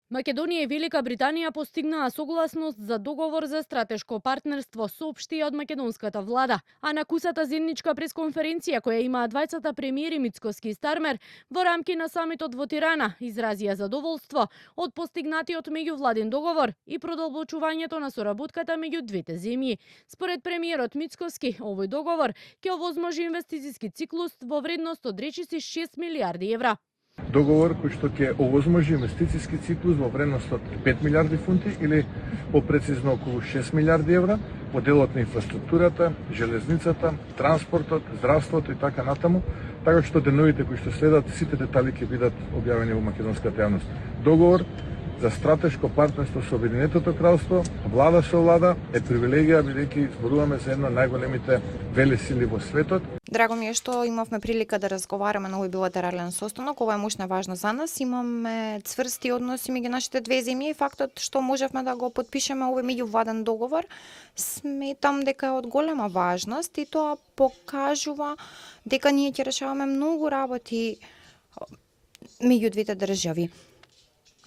Македонија и Велика Британија постигнаа согласност за договор за стратешко партнерство, соопштија од македонската влада. А на кусата заедничка пресконференција која имаа двајцата премиери Мицкоски и Стармер во рамки на самитот во Тирана изразија задоволство од постигнатиот меѓувладин договор и продолбочувањето на соработката меѓу двете земји. Според премиерот Мицкоски, овој договор ќе овозможи инвестициски циклус во вредност од речиси 6 милиарди евра. Договор кој што ќе овозможи инвестициски циклус во вредност од 5 милиарди фунти или попрецизно околу 6 милиарди евра во делот на инфраструктурата, железницата, транспортот, здравството и така натаму, така што деновите кои што следат сите детали ќе бидат објавени во македонската јавност. Договор за стратешко партнерство со Обединетото кралство, влада со влада, е привилегија бидејќи зборуваме за едно од најголемите велесили во светот. Драго ми е што имавме прилика да разговараме на овој билатерален состанок. Ова е мощна важно за нас. Имаме цврсти односи меѓу нашите две земји и фактот што можевме да го потпишеме овој меѓувладен договор, сметам дека е од голема важност и тоа покажува дека ние ќе решаваме многу работи меѓу двете држави.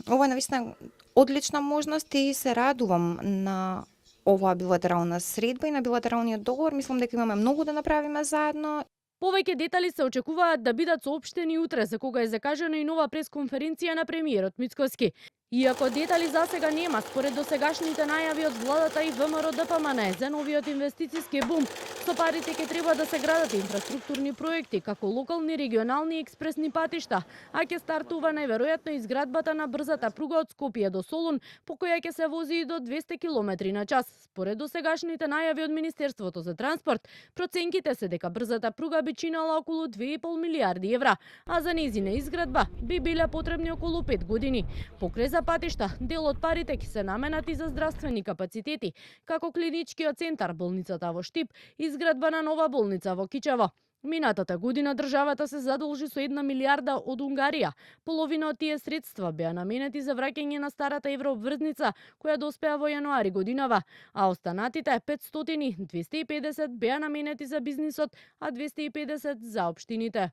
Ова е навистина одлична можност и се радувам на оваа билатерална средба и на билатералниот договор. Мислам дека имаме многу да направиме заедно. Повеќе детали се очекуваат да бидат соопштени утре, за кога е закажана и нова пресконференција на премиерот Мицкоски. Иако детали засега нема, според досегашните најави од владата и ВМРО ДПМН за новиот инвестициски бум, со парите ќе треба да се градат инфраструктурни проекти, како локални, регионални и експресни патишта, а ќе стартува најверојатно изградбата на брзата пруга од Скопје до Солун, по која ќе се вози и до 200 км на час. Според досегашните најави од Министерството за транспорт, проценките се дека брзата пруга би чинала околу 2,5 милиарди евра, а за нејзина изградба би биле потребни околу 5 години. Покрај патишта, дел од парите ќе се наменати за здравствени капацитети, како клиничкиот центар, болницата во Штип, изградба на нова болница во Кичево. Минатата година државата се задолжи со 1 милиарда од Унгарија. Половина од тие средства беа наменети за враќање на старата еврообврзница, која доспеа во јануари годинава, а останатите 500-250 беа наменети за бизнисот, а 250 за општините.